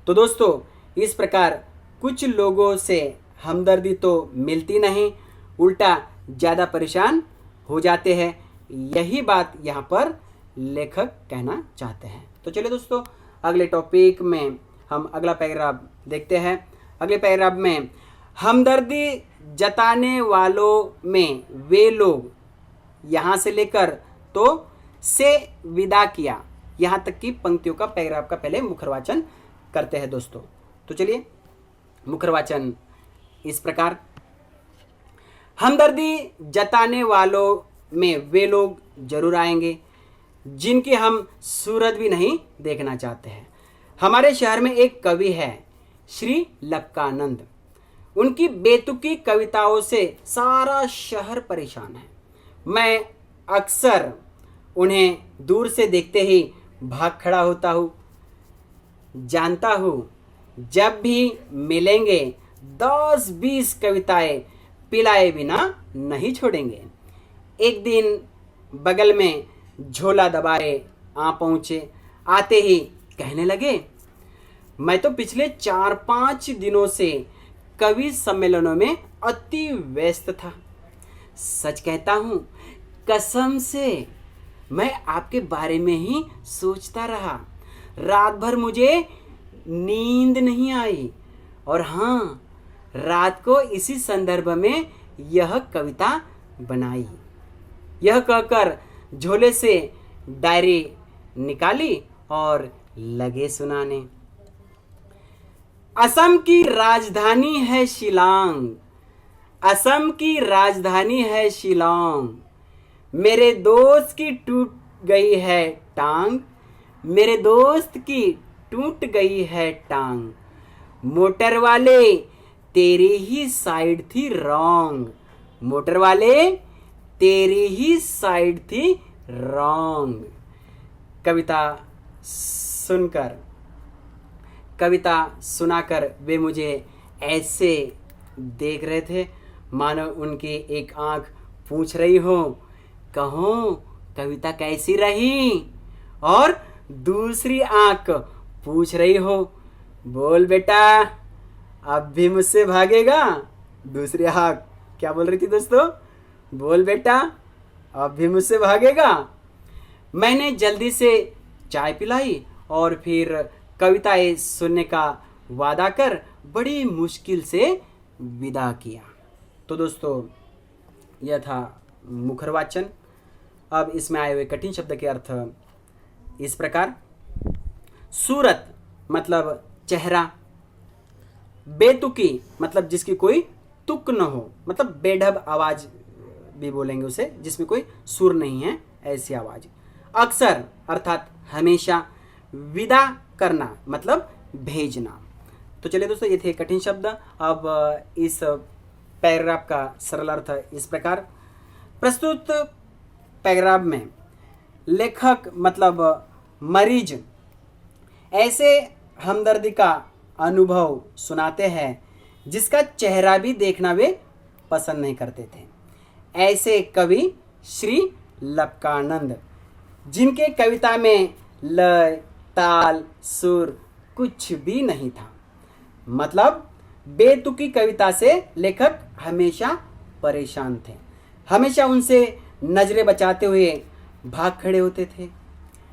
तो दोस्तों, इस प्रकार कुछ लोगों से हमदर्दी तो मिलती नहीं, उल्टा ज़्यादा परेशान हो जाते हैं। यही बात यहाँ पर लेखक कहना चाहते हैं। तो चलिए दोस्तों, अगले टॉपिक में हम अगला पैराग्राफ देखते हैं। अगले पैराग्राफ में हमदर्दी जताने वालों में वे लोग, यहाँ से लेकर तो से विदा किया, यहाँ तक की पंक्तियों का पैराग्राफ का पहले मुखरवाचन करते हैं दोस्तों। तो चलिए, मुखरवाचन इस प्रकार। हमदर्दी जताने वालों में वे लोग जरूर आएंगे जिनकी हम सूरत भी नहीं देखना चाहते हैं। हमारे शहर में एक कवि है श्री लक्कानंद। उनकी बेतुकी कविताओं से सारा शहर परेशान है। मैं अक्सर उन्हें दूर से देखते ही भाग खड़ा होता हूँ। जानता हूँ जब भी मिलेंगे 10-20 कविताएं पिलाए बिना नहीं छोड़ेंगे। एक दिन बगल में झोला दबाए आ पहुँचे। आते ही कहने लगे, मैं तो पिछले 4-5 दिनों से कवि सम्मेलनों में अति व्यस्त था। सच कहता हूँ, कसम से मैं आपके बारे में ही सोचता रहा। रात भर मुझे नींद नहीं आई और हाँ, रात को इसी संदर्भ में यह कविता बनाई। यह कहकर झोले से डायरी निकाली और लगे सुनाने। असम की राजधानी है शिलांग, असम की राजधानी है शिलांग। मेरे दोस्त की टूट गई है टांग, मेरे दोस्त की टूट गई है टांग। मोटर वाले तेरी ही साइड थी रॉन्ग, मोटर वाले तेरी ही साइड थी रॉन्ग। कविता सुनाकर वे मुझे ऐसे देख रहे थे मानो उनकी एक आंख पूछ रही हो, कहो कविता कैसी रही, और दूसरी आंख पूछ रही हो, बोल बेटा अब भी मुझसे भागेगा। दूसरी आंख क्या बोल रही थी दोस्तों? बोल बेटा अब भी मुझसे भागेगा। मैंने जल्दी से चाय पिलाई और फिर कविताएं सुनने का वादा कर बड़ी मुश्किल से विदा किया। तो दोस्तों, यह था मुखरवाचन। अब इसमें आए हुए कठिन शब्द के अर्थ इस प्रकार। सूरत मतलब चेहरा, बेतुकी मतलब जिसकी कोई तुक न हो, मतलब बेढब आवाज भी बोलेंगे उसे, जिसमें कोई सुर नहीं है, ऐसी आवाज। अक्सर अर्थात हमेशा। विदा करना मतलब भेजना। तो चलिए दोस्तों, ये थे कठिन शब्द। अब इस पैराग्राफ का सरल अर्थ इस प्रकार। प्रस्तुत पैराग्राफ में लेखक मतलब मरीज ऐसे हमदर्दी का अनुभव सुनाते हैं जिसका चेहरा भी देखना वे पसंद नहीं करते थे। ऐसे कवि श्री लक्कानंद, जिनके कविता में लय, ताल, सुर कुछ भी नहीं था। मतलब बेतुकी कविता से लेखक हमेशा परेशान थे, हमेशा उनसे नजरें बचाते हुए भाग खड़े होते थे।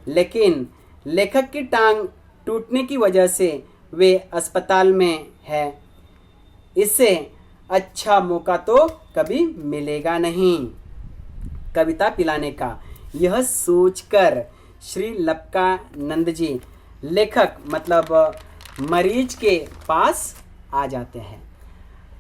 लेकिन लेखक की टांग टूटने की वजह से वे अस्पताल में है। इससे अच्छा मौका तो कभी मिलेगा नहीं कविता पिलाने का। यह सोचकर श्री लक्कानंद जी लेखक मतलब मरीज के पास आ जाते हैं।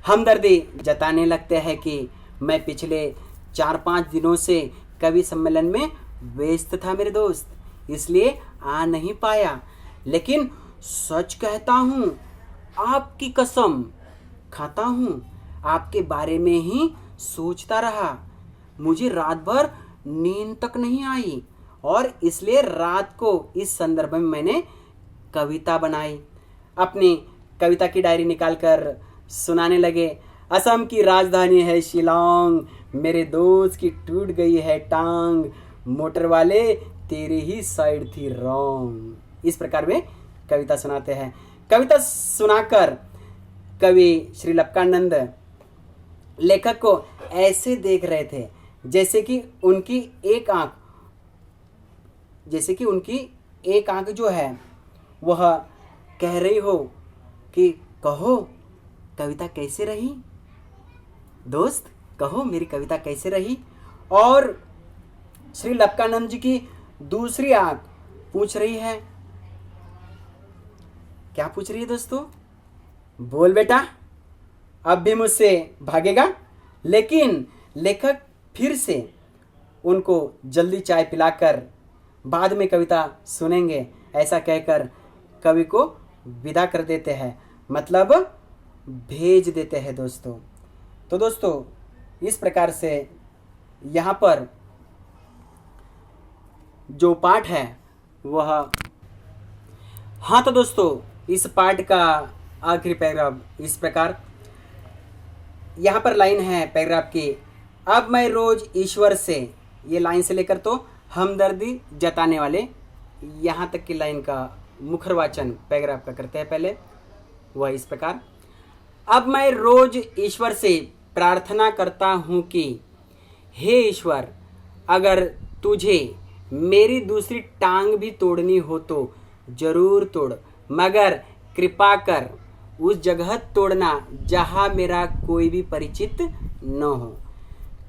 हमदर्दी जताने लगते हैं कि मैं पिछले 4-5 दिनों से कवि सम्मेलन में व्यस्त था मेरे दोस्त, इसलिए आ नहीं पाया। लेकिन सच कहता हूँ, आपकी कसम खाता हूँ, आपके बारे में ही सोचता रहा। मुझे रात भर नींद तक नहीं आई और इसलिए रात को इस संदर्भ में मैंने कविता बनाई। अपनी कविता की डायरी निकालकर सुनाने लगे। असम की राजधानी है शिलांग, मेरे दोस्त की टूट गई है टांग, मोटर वाले तेरी ही साइड थी रॉन्ग। इस प्रकार में कविता सुनाते हैं। कविता सुनाकर कवि श्री लपकानंद लेखक को ऐसे देख रहे थे जैसे कि उनकी एक आंख जो है वह कह रही हो कि कहो कविता कैसे रही दोस्त, कहो मेरी कविता कैसे रही। और श्री लपकानंद जी की दूसरी आंख पूछ रही है, क्या पूछ रही है दोस्तों? बोल बेटा, अब भी मुझसे भागेगा? लेकिन लेखक फिर से उनको जल्दी चाय पिलाकर बाद में कविता सुनेंगे ऐसा कहकर कवि को विदा कर देते हैं, मतलब भेज देते हैं दोस्तों। तो दोस्तों इस प्रकार से यहाँ पर जो पाठ है वह, हाँ तो दोस्तों इस पाठ का आखिरी पैराग्राफ इस प्रकार, यहाँ पर लाइन है पैराग्राफ की, अब मैं रोज ईश्वर से, ये लाइन से लेकर तो हमदर्दी जताने वाले यहाँ तक की लाइन का मुखर वाचन पैराग्राफ का करते हैं पहले। वह इस प्रकार, अब मैं रोज ईश्वर से प्रार्थना करता हूँ कि हे ईश्वर, अगर तुझे मेरी दूसरी टांग भी तोड़नी हो तो जरूर तोड़, मगर कृपा कर उस जगह तोड़ना जहाँ मेरा कोई भी परिचित न हो,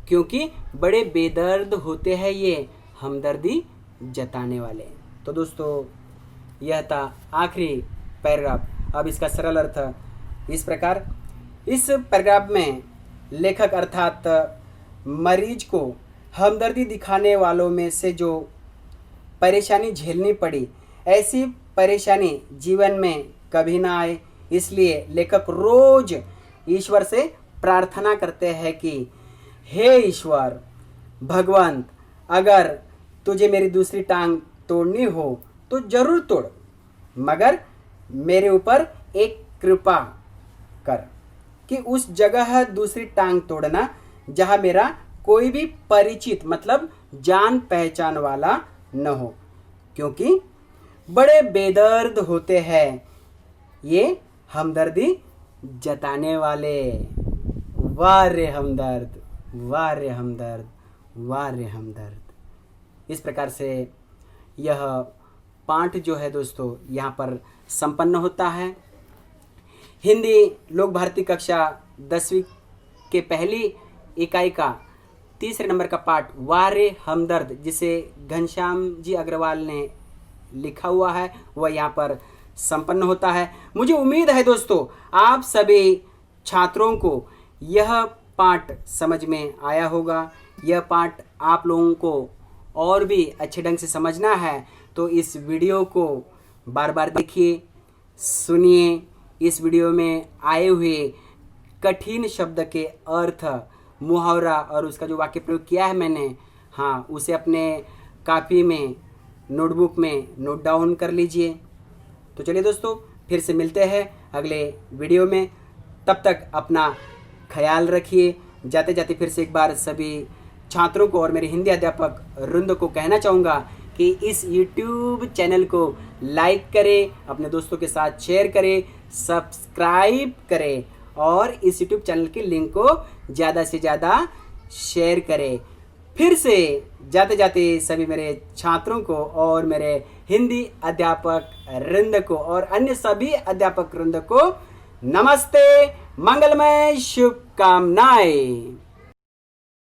क्योंकि बड़े बेदर्द होते हैं ये हमदर्दी जताने वाले। तो दोस्तों यह था आखिरी पैराग्राफ। अब इसका सरल अर्थ इस प्रकार, इस पैराग्राफ में लेखक अर्थात मरीज को हमदर्दी दिखाने वालों में से जो परेशानी झेलनी पड़ी, ऐसी परेशानी जीवन में कभी ना आए, इसलिए लेखक रोज ईश्वर से प्रार्थना करते हैं कि हे ईश्वर भगवंत, अगर तुझे मेरी दूसरी टांग तोड़नी हो तो जरूर तोड़, मगर मेरे ऊपर एक कृपा कर कि उस जगह दूसरी टांग तोड़ना जहां मेरा कोई भी परिचित मतलब जान पहचान वाला न हो, क्योंकि बड़े बेदर्द होते हैं ये हमदर्दी जताने वाले। वाह रे हमदर्द, वाह रे हमदर्द, वाह रे हमदर्द। इस प्रकार से यह पाठ जो है दोस्तों यहाँ पर संपन्न होता है। हिंदी लोक भारती कक्षा 10वीं के पहली इकाई का 3 नंबर का पाठ वाह रे हमदर्द, जिसे घनश्याम जी अग्रवाल ने लिखा हुआ है, वह यहाँ पर संपन्न होता है। मुझे उम्मीद है दोस्तों आप सभी छात्रों को यह पाठ समझ में आया होगा। यह पाठ आप लोगों को और भी अच्छे ढंग से समझना है तो इस वीडियो को बार बार देखिए, सुनिए। इस वीडियो में आए हुए कठिन शब्द के अर्थ, मुहावरा और उसका जो वाक्य प्रयोग किया है मैंने, हाँ उसे अपने कॉपी में नोटबुक में नोट डाउन कर लीजिए। तो चलिए दोस्तों फिर से मिलते हैं अगले वीडियो में, तब तक अपना ख्याल रखिए। जाते जाते फिर से एक बार सभी छात्रों को और मेरे हिंदी अध्यापक वृंद को कहना चाहूँगा कि इस YouTube चैनल को लाइक करें, अपने दोस्तों के साथ शेयर करें, सब्सक्राइब करें और इस YouTube चैनल की लिंक को ज़्यादा से ज़्यादा शेयर करें। फिर से जाते जाते सभी मेरे छात्रों को और मेरे हिंदी अध्यापक वृंद को और अन्य सभी अध्यापक वृंद को नमस्ते, मंगलमय शुभकामनाएं।